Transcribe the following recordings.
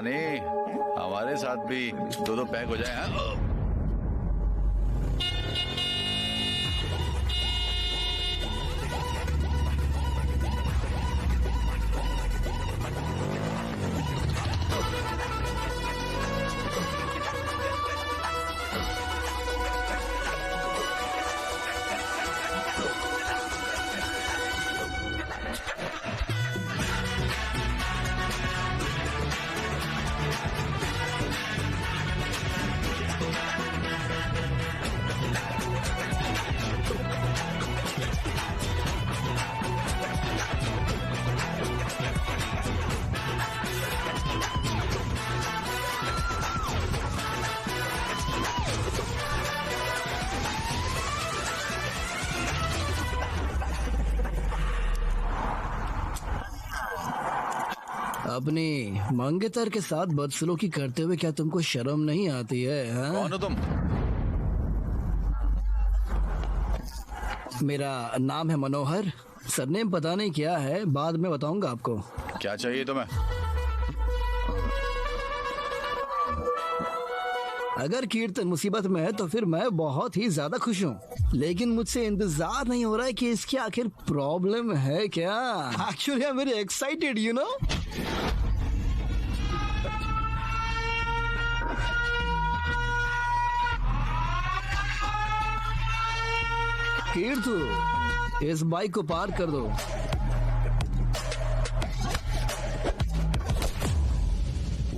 रानी, हमारे साथ भी दो दो पैक हो जाए। हाँ? अपनी मंगेतर के साथ बदसलूकी करते हुए क्या तुमको शर्म नहीं आती है? हाँ? कौन हो तुम? मेरा नाम है मनोहर। सरनेम पता नहीं क्या है, बाद में बताऊंगा आपको। क्या चाहिए तुम्हें? अगर कीर्तन मुसीबत में है तो फिर मैं बहुत ही ज्यादा खुश हूँ, लेकिन मुझसे इंतजार नहीं हो रहा है कि इसकी आखिर प्रॉब्लम है क्या। Actually I am very excited, you know. कीर्तु, इस बाइक को पार कर दो।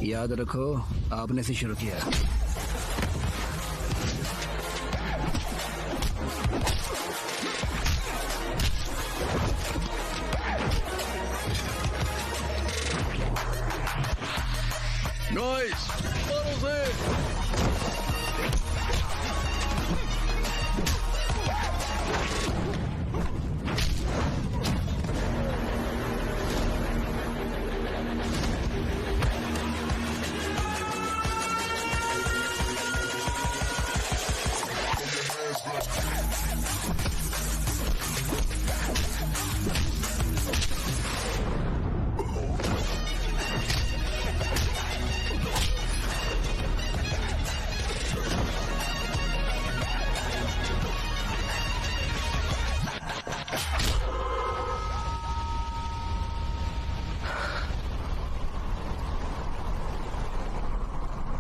याद रखो, आपने से शुरू किया। Guys, मारो से।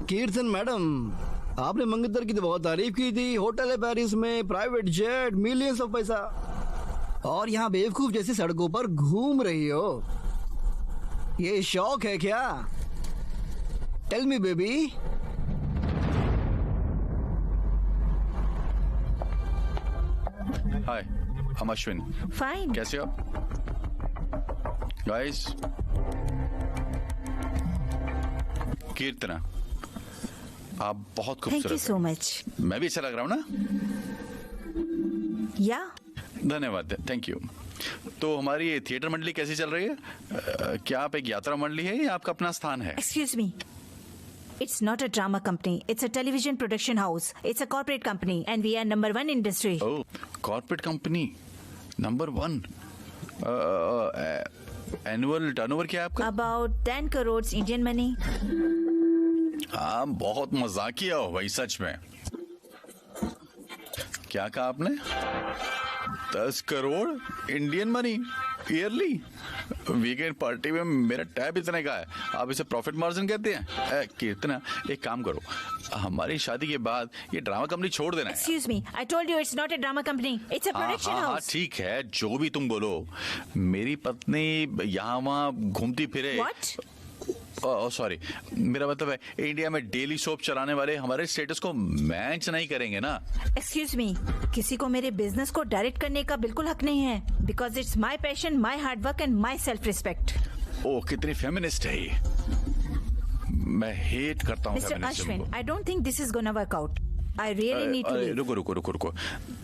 कीर्तन मैडम, आपने मंगेतर की तो बहुत तारीफ की थी। होटल है पेरिस में, प्राइवेट जेट, मिलियंस ऑफ पैसा, और यहाँ बेवकूफ जैसी सड़कों पर घूम रही हो। ये शौक है क्या? Tell me baby. हाय, हम अश्विन। फाइन। कैसे हो गाइस? कीर्तना, आप बहुत खूबसूरत थैंक यू सो मच। मैं भी अच्छा लग रहा हूँ ना? या धन्यवाद, थैंक यू। तो हमारी ये थिएटर मंडली कैसी चल रही है? क्या आप एक यात्रा मंडली है या आपका अपना स्थान है? Excuse me, it's not a drama company, it's a television production house, it's a corporate company and we are number 1 industry. Oh, corporate company number 1। Annual turnover क्या है आपका? About 10 crores Indian money. हाँ, बहुत मजाकिया हो भाई, सच में। क्या कहा आपने? 10 crore Indian money yearly? Weekend party में मेरा टैब इतने का है, आप इसे प्रॉफिट मार्जिन कहते हैं? कितना, एक काम करो, हमारी शादी के बाद ये ड्रामा कंपनी छोड़ देना है। Excuse me, I told you it's not a drama company, it's a production हाँ, house. ठीक है, जो भी तुम बोलो। मेरी पत्नी यहाँ वहाँ घूमती फिरे। What? सॉरी, मेरा मतलब है इंडिया में डेली सोप चलाने वाले हमारे स्टेटस को मैच नहीं करेंगे ना। Excuse me, किसी को मेरे बिजनेस को डायरेक्ट करने का बिल्कुल हक नहीं है, because it's my passion, my hard work and my self respect. ओह, कितनी फेमिनिस्ट है ये। मैं हेट करता हूँ Mr. फेमिनिज्म Ashwin, को। I don't think this is gonna work out. I really need to अरे leave. रुको।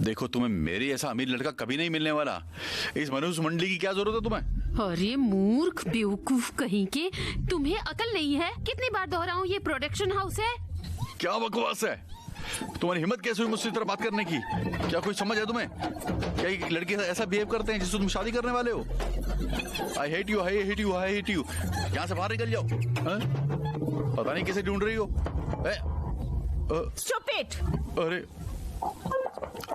देखो, तुम्हें मेरी ऐसा अमीर लड़का कभी नहीं मिलने वाला। इस मनुष्य मंडली की क्या जरूरत है तुम्हें? अरे मूर्ख बेवकूफ कहीं के, तुम्हें अकल नहीं है? कितनी बार दोहराऊं, ये प्रोडक्शन हाउस है। क्या बकवास है? तुम्हारी हिम्मत कैसे हुई मुझसे इस तरह बात करने की? क्या कोई समझ है तुम्हें? क्या ये लड़के ऐसा बिहेव करते हैं जिससे तुम शादी करने वाले हो? I hate you. यहाँ से बाहर निकल जाओ। पता नहीं किसे ढूंढ रही हो। Stop it! अरे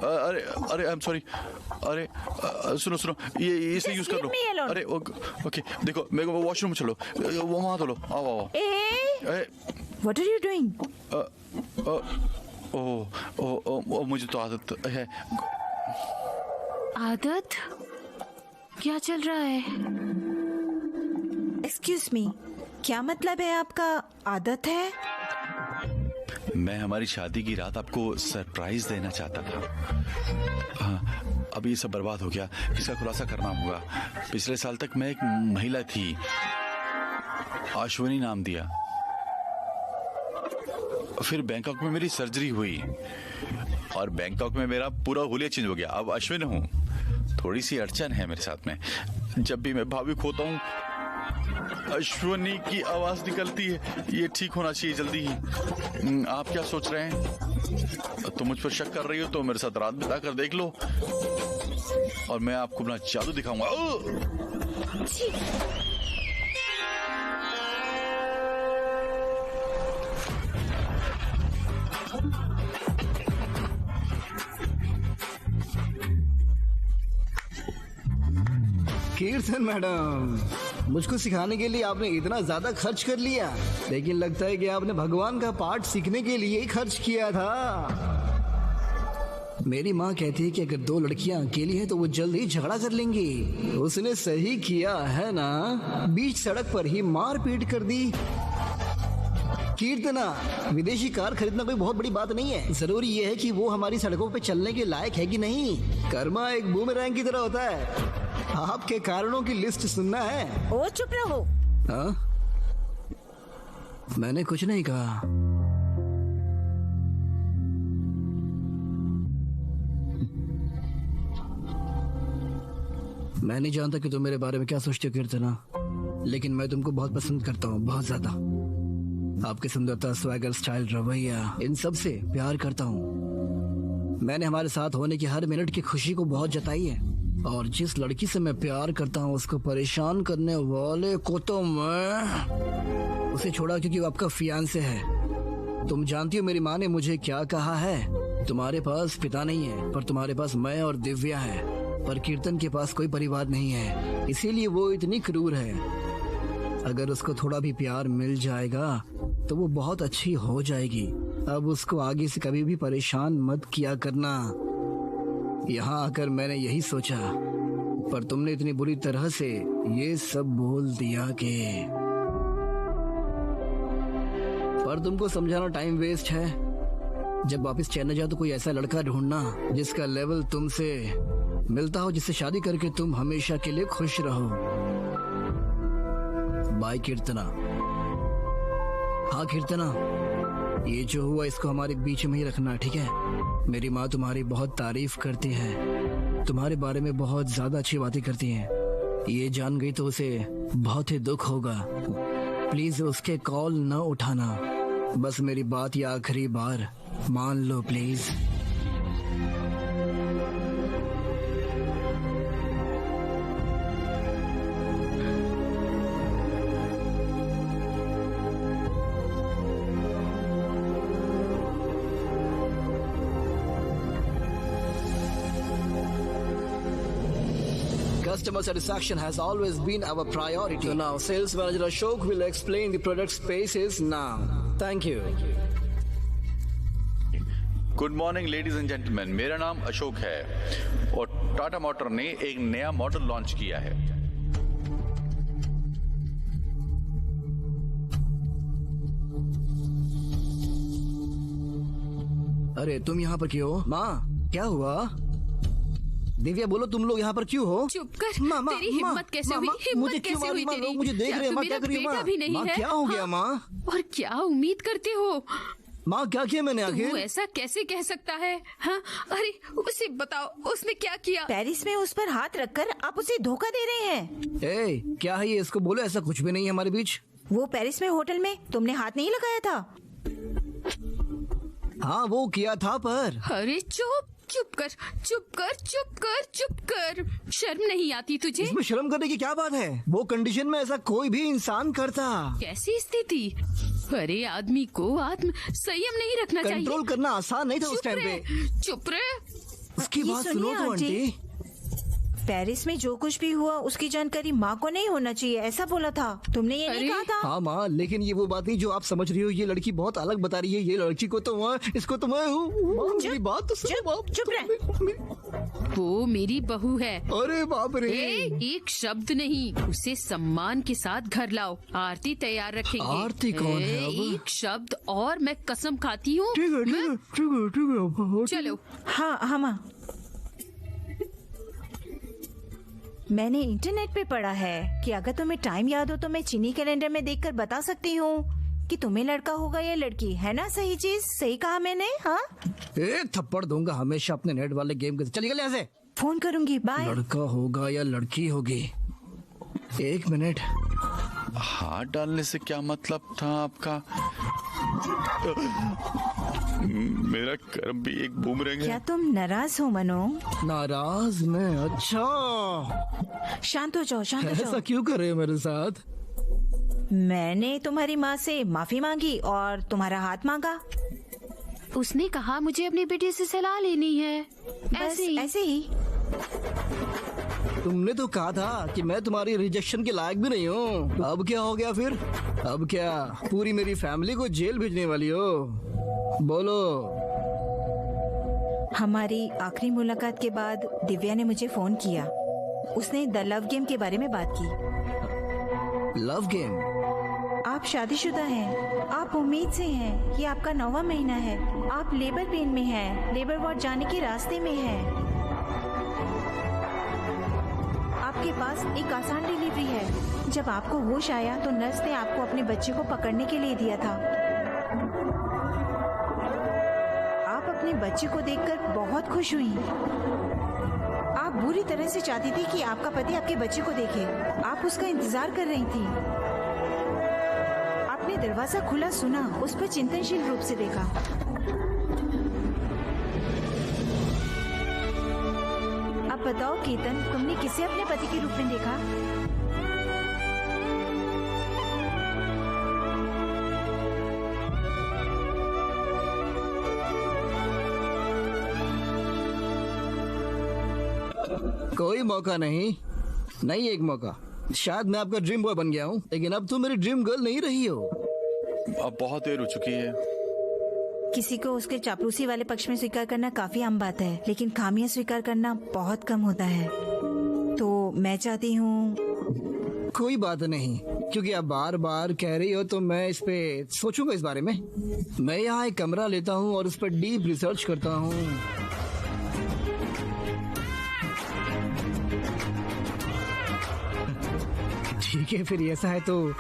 अरे अरे आई एम सॉरी। अरे सुनो सुनो, ये इसे Just यूज कर leave लो। me alone. अरे ओके देखो, मेरे को वॉशरूम में चलो, वो वहां तो लो। आओ आओ। Hey, what are you doing? ओ मुझे तो आदत है। आदत? क्या चल रहा है? Excuse me, क्या मतलब है आपका आदत है? मैं हमारी शादी की रात आपको सरप्राइज देना चाहता था। हाँ, अभी ये सब बर्बाद हो गया, इसका खुलासा करना होगा। पिछले साल तक मैं एक महिला थी, अश्विनी नाम दिया। फिर बैंकॉक में मेरी सर्जरी हुई और बैंकॉक में मेरा पूरा हुलिया चेंज हो गया। अब अश्विन हूँ। थोड़ी सी अड़चन है मेरे साथ में। जब भी मैं भावुक होता हूँ, अश्विनी की आवाज निकलती है। ये ठीक होना चाहिए जल्दी ही। आप क्या सोच रहे हैं? तुम मुझ पर शक कर रही हो तो मेरे साथ रात बिता कर देख लो और मैं आपको अपना जादू दिखाऊंगा। कीर्तन मैडम, मुझको सिखाने के लिए आपने इतना ज्यादा खर्च कर लिया, लेकिन लगता है कि आपने भगवान का पाठ सीखने के लिए ही खर्च किया था। मेरी माँ कहती है कि अगर दो लड़कियां अकेली हैं तो वो जल्द ही झगड़ा कर लेंगी। उसने सही किया है ना, बीच सड़क पर ही मार पीट कर दी। कीर्तना, विदेशी कार खरीदना कोई बहुत बड़ी बात नहीं है। जरूरी ये है कि वो हमारी सड़कों पे चलने के लायक है कि नहीं। कर्मा एक बूमरैंग की तरह होता है। आपके कारणों की लिस्ट सुनना है। ओ चुप रहो। हाँ? मैंने कुछ नहीं कहा। मैं नहीं जानता कि तुम मेरे बारे में क्या सोचते हो कीर्तना, लेकिन मैं तुमको बहुत पसंद करता हूँ, बहुत ज्यादा। आपकी सुंदरता, स्वैगर, स्टाइल, रवैया, इन सब से प्यार करता हूँ। मैंने हमारे साथ होने की हर मिनट की खुशी को बहुत जताई है और जिस लड़की से मैं प्यार करता हूँ उसको परेशान करने वाले को तो मैं उसे छोड़ा क्योंकि वो आपका फियांसे है। तुम जानती हो मेरी माँ ने मुझे क्या कहा है? तुम्हारे पास पिता नहीं है पर तुम्हारे पास मैं और दिव्या है, पर कीर्तन के पास कोई परिवार नहीं है, इसीलिए वो इतनी क्रूर है। अगर उसको थोड़ा भी प्यार मिल जाएगा तो वो बहुत अच्छी हो जाएगी। अब उसको आगे से कभी भी परेशान मत किया करना। यहाँ आकर मैंने यही सोचा, पर तुमने इतनी बुरी तरह से ये सब बोल दिया कि पर तुमको समझाना टाइम वेस्ट है। जब वापस चेन्नई जाओ तो कोई ऐसा लड़का ढूंढना जिसका लेवल तुमसे मिलता हो, जिससे शादी करके तुम हमेशा के लिए खुश रहो। बाय कीर्तना। हाँ कीर्तना, ये जो हुआ इसको हमारे बीच में ही रखना, ठीक है? मेरी माँ तुम्हारी बहुत तारीफ करती है, तुम्हारे बारे में बहुत ज्यादा अच्छी बातें करती हैं। ये जान गई तो उसे बहुत ही दुख होगा। प्लीज उसके कॉल न उठाना। बस मेरी बात ये आखिरी बार मान लो please. Customer satisfaction has always been our priority. So now, sales manager Ashok will explain the product spaces now. Thank you. Good morning ladies and gentleman, मेरा नाम अशोक है और टाटा मोटर ने एक नया मॉडल लॉन्च किया है। अरे तुम यहाँ पर क्यों? माँ क्या हुआ? दिव्या बोलो, तुम लोग यहाँ पर क्यों हो? चुप कर। माँ, माँ, तेरी हिम्मत कैसे हुई? मुझे हिम्मत क्यों कैसे हुई मारी? तेरी? मुझे देख क्या रहे हैं तू माँ, क्या मेरा कर रही हो बेटा माँ? भी नहीं माँ है? क्या हो गया हाँ? माँ? और क्या उम्मीद करते हो? माँ क्या किया मैंने तू आखिर? ऐसा कैसे कह सकता है? हाँ? अरे उसे बताओ, उसने क्या किया? पेरिस में उस पर हाथ रखकर आप उसे धोखा दे रहे हैं। ए, क्या है ये? इसको बोलो ऐसा कुछ भी नहीं है हमारे बीच। वो पेरिस में होटल में तुमने हाथ नहीं लगाया था? हाँ वो किया था, पर अरे चुप चुप कर, चुप कर, चुप कर, चुप कर। शर्म नहीं आती तुझे? इसमें शर्म करने की क्या बात है? वो कंडीशन में ऐसा कोई भी इंसान करता। कैसी स्थिति? अरे आदमी को आत्म संयम नहीं रखना चाहिए। कंट्रोल करना आसान नहीं था उस टाइम पे। चुप रहे। उसकी ये बात सुनिए सुनो तो आंटी। आंटी। पेरिस में जो कुछ भी हुआ उसकी जानकारी माँ को नहीं होना चाहिए, ऐसा बोला था तुमने, ये नहीं अरे, कहा था? हाँ माँ, लेकिन ये वो बात नहीं जो आप समझ रही हो। ये लड़की बहुत अलग बता रही है। ये लड़की को तो मैं, इसको तो मैं हूँ। मेरी बात तो सुनो बाप। चुप रहे। वो मेरी बहू है। अरे बाप रे। एक शब्द नहीं, उसे सम्मान के साथ घर लाओ। आरती तैयार रखेंगे। आरती कौन है अब? एक शब्द और मैं कसम खाती हूँ। ठीक है, ठीक है, ठीक है, ठीक है। चलो। हाँ हाँ माँ, मैंने इंटरनेट पे पढ़ा है कि अगर तुम्हें टाइम याद हो तो मैं चीनी कैलेंडर में देखकर बता सकती हूँ कि तुम्हें लड़का होगा या लड़की, है ना? सही चीज सही कहा मैंने? हाँ, एक थप्पड़ दूंगा हमेशा अपने नेट वाले गेम के। चलिए यहाँ से। फोन करूंगी, बाय। लड़का होगा या लड़की होगी? एक मिनट। हाथ डालने से क्या मतलब था आपका? मेरा कर्म भी एक बूमरैंग क्या है। तुम नाराज हो मनो? नाराज मैं? अच्छा, शांत हो जाओ, शांत हो ऐसा जाओ। क्यों कर रहे हो मेरे साथ? मैंने तुम्हारी माँ से माफी मांगी और तुम्हारा हाथ मांगा, उसने कहा मुझे अपनी बेटी से सलाह लेनी है। बस ऐसे ही। तुमने तो कहा था कि मैं तुम्हारी रिजेक्शन के लायक भी नहीं हूँ। अब क्या हो गया फिर? अब क्या पूरी मेरी फैमिली को जेल भेजने वाली हो? बोलो। हमारी आखिरी मुलाकात के बाद दिव्या ने मुझे फोन किया। उसने द लव गेम के बारे में बात की। Love game? आप शादीशुदा हैं, आप उम्मीद से हैं, ये आपका 9वां महीना है, आप लेबर पेन में हैं, लेबर वार्ड जाने के रास्ते में हैं, आपके पास एक आसान डिलीवरी है। जब आपको होश आया तो नर्स ने आपको अपने बच्चे को पकड़ने के लिए दिया था। आप अपने बच्चे को देखकर बहुत खुश हुई। आप बुरी तरह से चाहती थी कि आपका पति आपके बच्चे को देखे। आप उसका इंतजार कर रही थी। आपने दरवाजा खुला सुना, उस पर चिंतनशील रूप से देखा। अब बताओ केतन, तुमने किसे अपने पति के रूप में देखा? कोई मौका नहीं, नहीं एक मौका। शायद मैं आपका ड्रीम बॉय बन गया हूँ, लेकिन अब तुम मेरी ड्रीम गर्ल नहीं रही हो। अब बहुत देर हो चुकी है। किसी को उसके चापलूसी वाले पक्ष में स्वीकार करना काफी आम बात है, लेकिन खामियां स्वीकार करना बहुत कम होता है। तो मैं चाहती हूँ। कोई बात नहीं, क्योंकि आप बार बार कह रही हो तो मैं इस पे सोचूंगा इस बारे में। मैं यहाँ एक कमरा लेता हूँ और उस पर डीप रिसर्च करता हूँ। ठीक है, फिर ऐसा है तो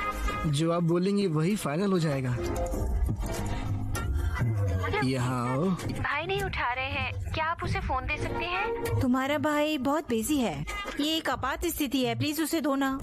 जो आप बोलेंगी वही फाइनल हो जाएगा। यहाँ आओ। भाई नहीं उठा रहे हैं, क्या आप उसे फोन दे सकते हैं? तुम्हारा भाई बहुत बिजी है, ये एक आपात स्थिति है, प्लीज उसे दो ना।